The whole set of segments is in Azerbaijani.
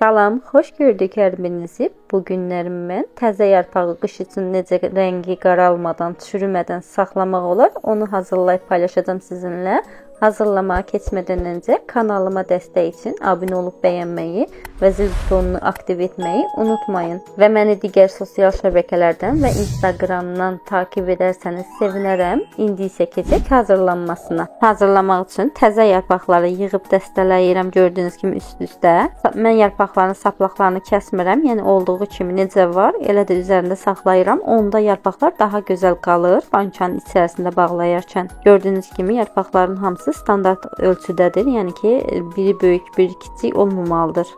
Salam, xoş gördük hər birinizi. Bu günlərim mən təzə yarpağı qış üçün necə rəngi qaralmadan, çürümədən saxlamaq olar, onu hazırlayıb paylaşacağam sizinlə. Hazırlamağa keçmədən öncə kanalıma dəstək üçün abunə olub bəyənməyi və zil butonunu aktiv etməyi unutmayın. Və məni digər sosial şəbəkələrdən və Instagramdan takib edərsəniz sevinərəm. İndi isə keçək hazırlanmasına. Hazırlamaq üçün təzə yarpaqları yığıb dəstələyirəm gördüyünüz kimi üst-üstə. Mən yarpaqların saplaqlarını kəsmirəm, yəni olduğu kimi necə var, elə də üzərində saxlayıram. Onda yarpaqlar daha gözəl qalır bankanın içərisində bağlayarkən. Gördüyünüz kimi yarpaqların hamısı standart ölçüdədir. Yəni ki, biri böyük, biri kiçik olmamalıdır.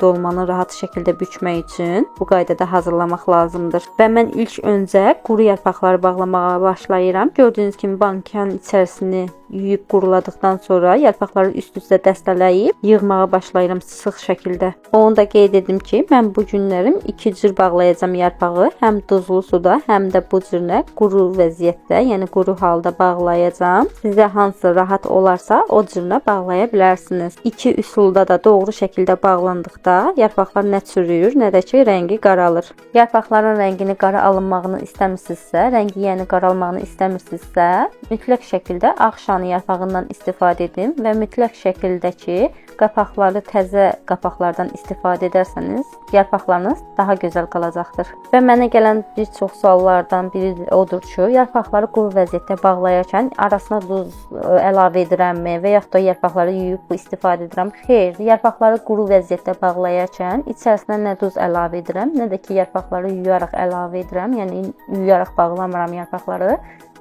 Dolmanı rahat şəkildə bükmək üçün bu qaydada hazırlamaq lazımdır. Və mən ilk öncə quru yarpaqları bağlamağa başlayıram. Gördüyünüz kimi bankanın içərisini yuyub quruladıqdan sonra yarpaqları üst-üstə dəstələyib yığmağa başlayıram sıx şəkildə. Onu da qeyd edim ki, mən bu günlərim iki cür bağlayacağam yarpağı. Həm duzlu suda, həm də bu cürlə quru vəziyyətdə, yəni quru halda bağlayacağam. Sizə hansı rahat olarsa o cürlə bağlaya bilərsiniz. İki üsulda da doğru şəkildə bağlandıqda yarpaqlar nə çürüyür, nə də ki rəngi qaralır. Yarpaqların rəngini qara alınmağını istəmirsinizsə, rəngi yəni qaralmağını istəmirsinizsə, mütləq şəkildə ağ şanı yarpağından istifadə edin və mütləq şəkildə ki, qapaqları təzə qapaqlardan istifadə edərsəniz, yarpaqlarınız daha gözəl qalacaqdır. Və mənə gələn bir çox suallardan biri odur ki, yarpaqları quru vəziyyətdə bağlayarkən arasına duz əlavə edirəmmi və yaxud da yarpaqları yuyub istifadə edirəm? Xeyr, yarpaqları quru vəziyyətdə bağlayarkən içərisinə nə duz əlavə edirəm, nə də ki, yarpaqları yuyaraq əlavə edirəm, yəni yuyaraq bağlamıram yarpaqları.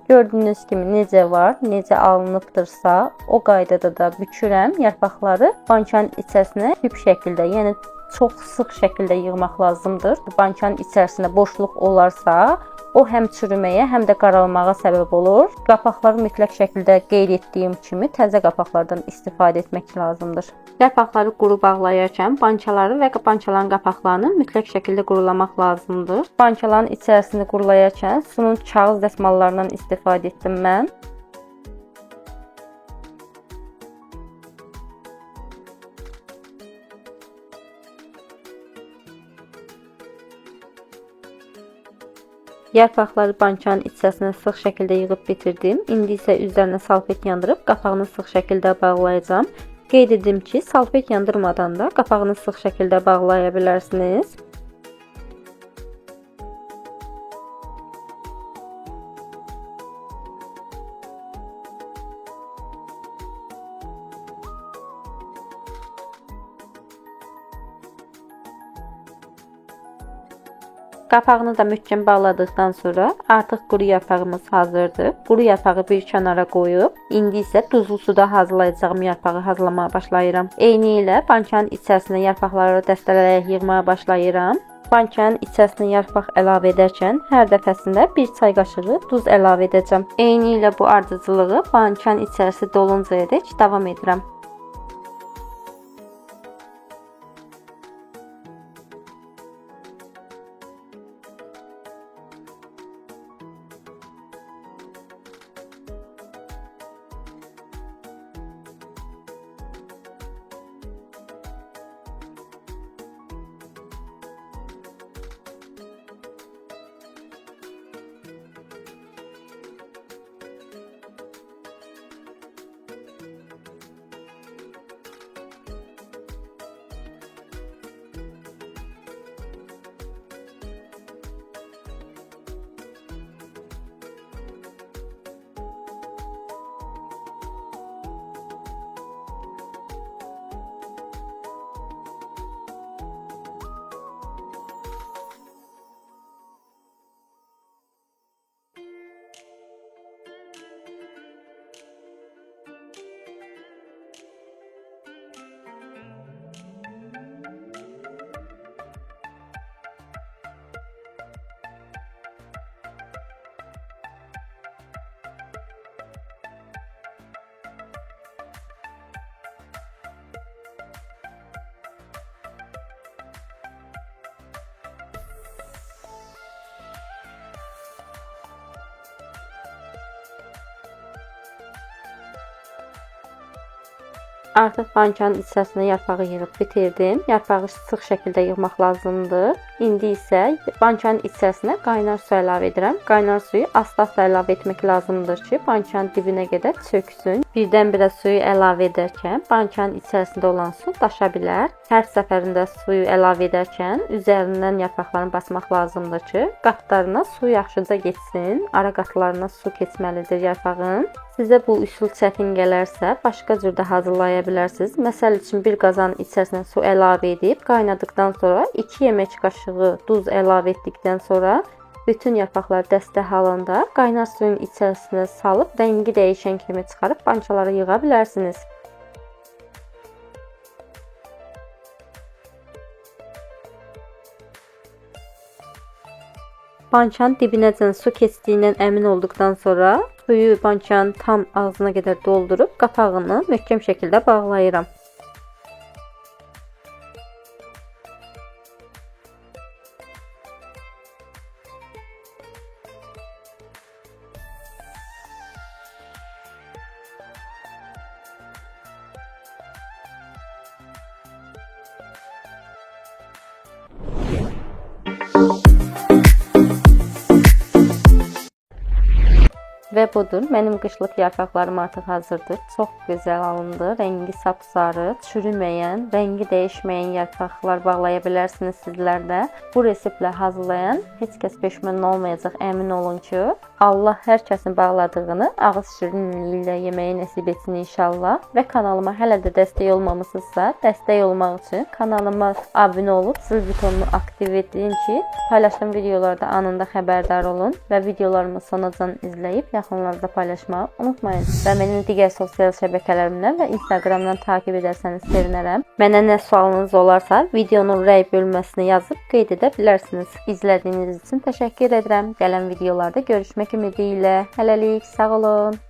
Gördüyünüz kimi necə var, necə alınıbdırsa, o qaydada da bükürəm yarpaqları bankanın içərisinə küp şəkildə, yəni çox sıx şəkildə yığmaq lazımdır. Bankanın içərisində boşluq olarsa, o həm çürüməyə, həm də qaralmağa səbəb olur. Qapaqları mütləq şəkildə qeyd etdiyim kimi təzə qapaqlardan istifadə etmək lazımdır. Yarpaqları quru bağlayarkən bankaları və bankaların qapaqlarını mütləq şəkildə qurulamaq lazımdır. Bankaların içərisini qurulayarkən sunun kağız dəsmallarından istifadə etdim mən. Yarpaqları bankanın içərisinə sıx şəkildə yığıb bitirdim. İndi isə üzərinə salfet yandırıb qapağını sıx şəkildə bağlayacağam. Qeyd edim ki, salfet yandırmadan da qapağını sıx şəkildə bağlaya bilərsiniz. Qapağını da möhkəm bağladıqdan sonra artıq quru yarpağımız hazırdır. Quru yarpağı bir kənara qoyub, indi isə duzlu suda hazırlayacağım yarpağı hazırlamağa başlayıram. Eyni ilə bankanın içərisinə yarpaqları dəstələyərək yığmağa başlayıram. Bankanın içərisinə yarpaq əlavə edərkən hər dəfəsində bir çay qaşığı duz əlavə edəcəm. Eyni ilə bu ardıcılığı bankanın içərisi doluncayadək davam edirəm. Artıq bankanın içərisinə yarpağı yığıb bitirdim. Yarpağı sıx şəkildə yığmaq lazımdır. İndi isə bankanın içərisinə qaynar su əlavə edirəm. Qaynar suyu asta-asta əlavə etmək lazımdır ki, bankanın dibinə qədər çöksün. Birdən-birə suyu əlavə edərkən bankanın içərisində olan su daşa bilər. Hər səfərində suyu əlavə edərkən üzərindən yarpaqların basmaq lazımdır ki, qatlarına su yaxşıca getsin. Ara qatlarına su keçməlidir yarpağın. Sizə bu üsul çətin gələrsə, başqa cür də hazırlaya bilərsiniz. Məsəl üçün bir qazanın içərisinə su əlavə edib qaynadıqdan sonra 2 yemək qaşığı duz əlavə etdikdən sonra bütün yarpaqlar dəstə halında qaynar suyun içərisinə salıb rəngi dəyişən kimi çıxarıb bankalara yığa bilərsiniz. Bankanın dibinəcən su keçdiyindən əmin olduqdan sonra suyu bankanın tam ağzına qədər doldurub qapağını möhkəm şəkildə bağlayıram. Və budur, mənim qışlıq yarpaqlarım artıq hazırdır. Çox gözəl alındı, rəngi sapsarı, çürüməyən, rəngi dəyişməyən yarpaqlar bağlaya bilərsiniz sizlər də. Bu reseptlə hazırlayan heç kəs peşman olmayacaq, əmin olun ki. Allah hər kəsin bağladığını ağız şirinliyi ilə yeməyi nəsib etsin inşallah. Və kanalıma hələ də dəstək olmamısınızsa, dəstək olmaq üçün kanalıma abunə olub zil butonunu aktiv edin ki, paylaşdığım videolarda anında xəbərdar olun və videolarımı sonacan izləyib yaxınlarınızda paylaşmağı unutmayın. Və mənim digər sosial şəbəkələrimdən və Instagramdan takib edərsəniz sevinərəm. Mənə nə sualınız olarsa, videonun rəy bölməsinə yazıb qeyd edə bilərsiniz. İzlədiyiniz üçün təşəkkür edirəm. Gələn videolarda görüşmək ümidiyle. Hələlik, sağ olun.